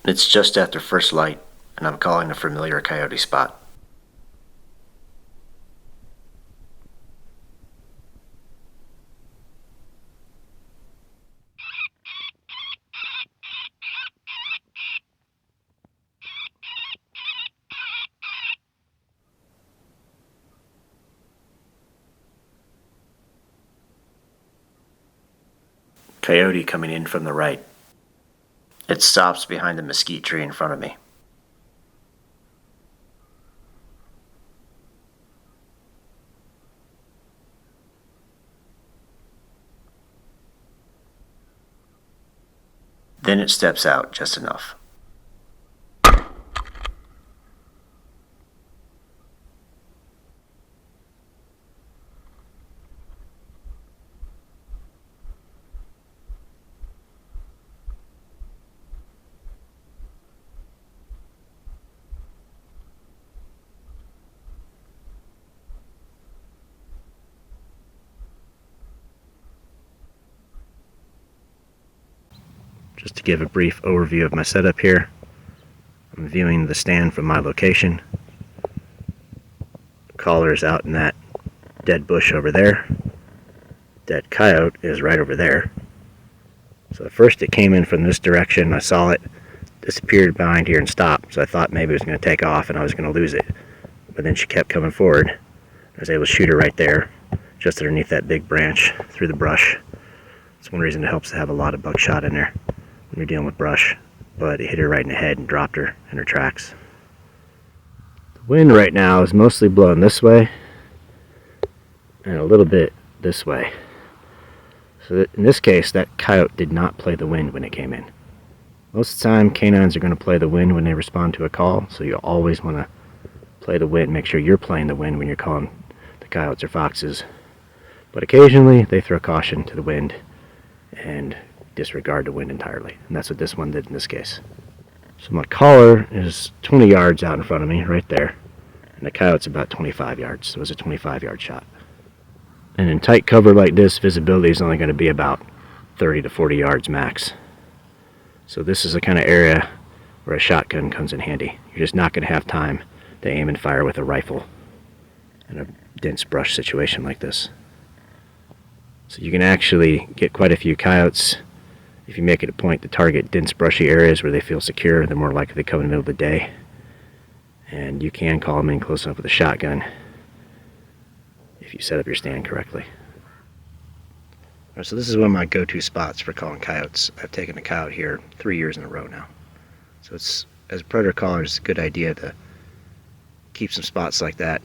It's just after first light, and I'm calling a familiar coyote spot. Coyote coming in from the right. It stops behind the mesquite tree in front of me. Then it steps out just enough. Just to give a brief overview of my setup here, I'm viewing the stand from my location. The caller is out in that dead bush over there. Dead coyote is right over there. So at first it came in from this direction. I saw it, disappeared behind here and stopped. So I thought maybe it was going to take off and I was going to lose it. But then she kept coming forward. I was able to shoot her right there, just underneath that big branch through the brush. It's one reason it helps to have a lot of buckshot in there when you're dealing with brush. But it hit her right in the head and dropped her in her tracks. The wind right now is mostly blowing this way and a little bit this way. So in this case, that coyote did not play the wind when it came in. Most of the time, canines are going to play the wind when they respond to a call, so you always want to play the wind. Make sure you're playing the wind when you're calling the coyotes or foxes. But occasionally, they throw caution to the wind and disregard the wind entirely. And that's what this one did in this case. So my caller is 20 yards out in front of me, right there. And the coyote's about 25 yards, so it was a 25-yard shot. And in tight cover like this, visibility is only going to be about 30 to 40 yards max. So this is the kind of area where a shotgun comes in handy. You're just not going to have time to aim and fire with a rifle in a dense brush situation like this. So you can actually get quite a few coyotes if you make it a point to target dense brushy areas where they feel secure. They're more likely to come in the middle of the day. And you can call them in close enough with a shotgun if you set up your stand correctly. Alright, so this is one of my go-to spots for calling coyotes. I've taken a coyote here 3 years in a row now. So it's, as a predator caller, it's a good idea to keep some spots like that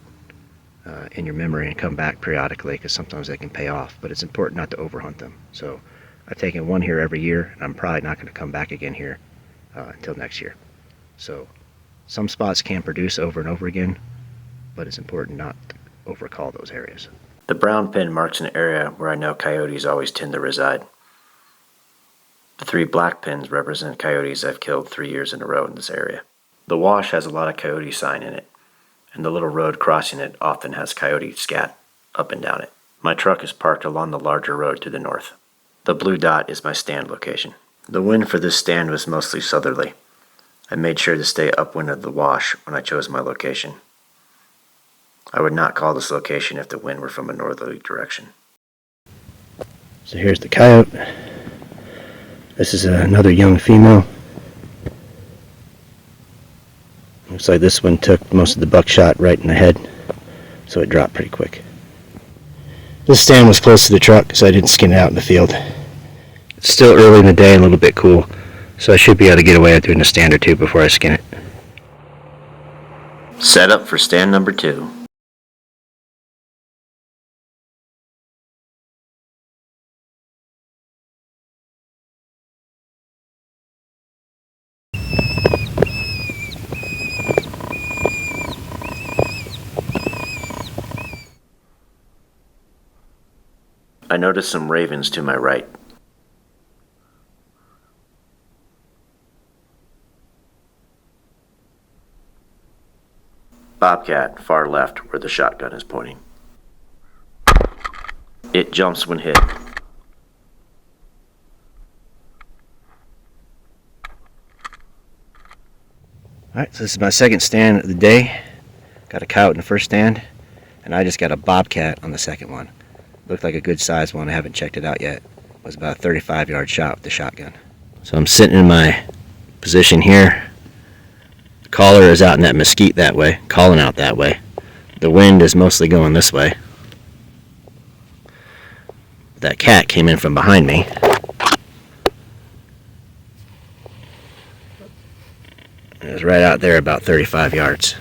in your memory and come back periodically, because sometimes they can pay off, but it's important not to overhunt them. So I've taken one here every year, and I'm probably not going to come back again here until next year. So some spots can produce over and over again, but it's important not to overcall those areas. The brown pin marks an area where I know coyotes always tend to reside. The 3 black pins represent coyotes I've killed 3 years in a row in this area. The wash has a lot of coyote sign in it, and the little road crossing it often has coyote scat up and down it. My truck is parked along the larger road to the north. The blue dot is my stand location. The wind for this stand was mostly southerly. I made sure to stay upwind of the wash when I chose my location. I would not call this location if the wind were from a northerly direction. So here's the coyote. This is another young female. Looks like this one took most of the buckshot right in the head, so it dropped pretty quick. This stand was close to the truck, so I didn't skin it out in the field. It's still early in the day and a little bit cool, so I should be able to get away with doing a stand or two before I skin it. Set up for stand number 2. I noticed some ravens to my right. Bobcat far left where the shotgun is pointing. It jumps when hit. Alright, so this is my second stand of the day. Got a coyote in the first stand, and I just got a bobcat on the second one. Looked like a good sized one. I haven't checked it out yet. It was about a 35-yard shot with the shotgun. So I'm sitting in my position here. The caller is out in that mesquite that way, calling out that way. The wind is mostly going this way. That cat came in from behind me. It was right out there about 35 yards.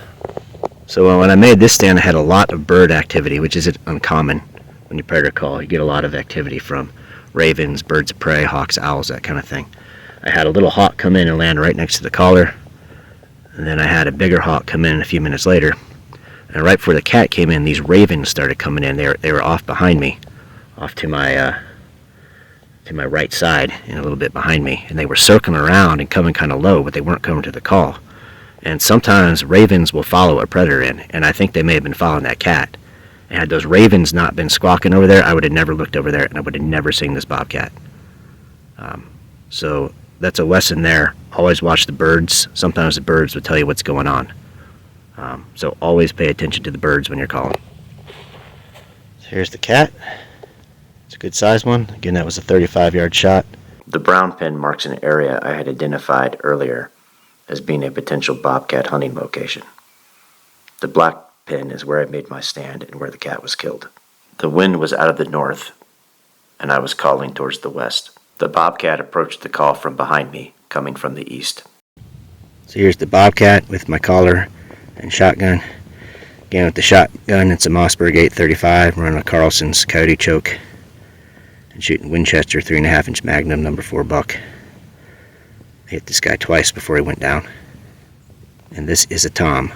So when I made this stand, I had a lot of bird activity, which is uncommon when you predator call. You get a lot of activity from ravens, birds of prey, hawks, owls, that kind of thing. I had a little hawk come in and land right next to the caller, and then I had a bigger hawk come in a few minutes later. And right before the cat came in, these ravens started coming in. They were off behind me, off to my right side and a little bit behind me, and they were circling around and coming kind of low, but they weren't coming to the call. And sometimes ravens will follow a predator in, and I think they may have been following that cat. And had those ravens not been squawking over there, I would have never looked over there, and I would have never seen this bobcat. So that's a lesson there. Always watch the birds. Sometimes the birds will tell you what's going on. So always pay attention to the birds when you're calling. So here's the cat. It's a good sized one. Again, that was a 35-yard shot. The brown pin marks an area I had identified earlier as being a potential bobcat hunting location. The black pin is where I made my stand and where the cat was killed. The wind was out of the north, and I was calling towards the west. The bobcat approached the call from behind me, coming from the east. So here's the bobcat with my collar and shotgun. Again, with the shotgun, it's a Mossberg 835. Running a Carlson's Coyote choke and shooting Winchester 3.5-inch Magnum number 4 buck. I hit this guy twice before he went down. And this is a tom.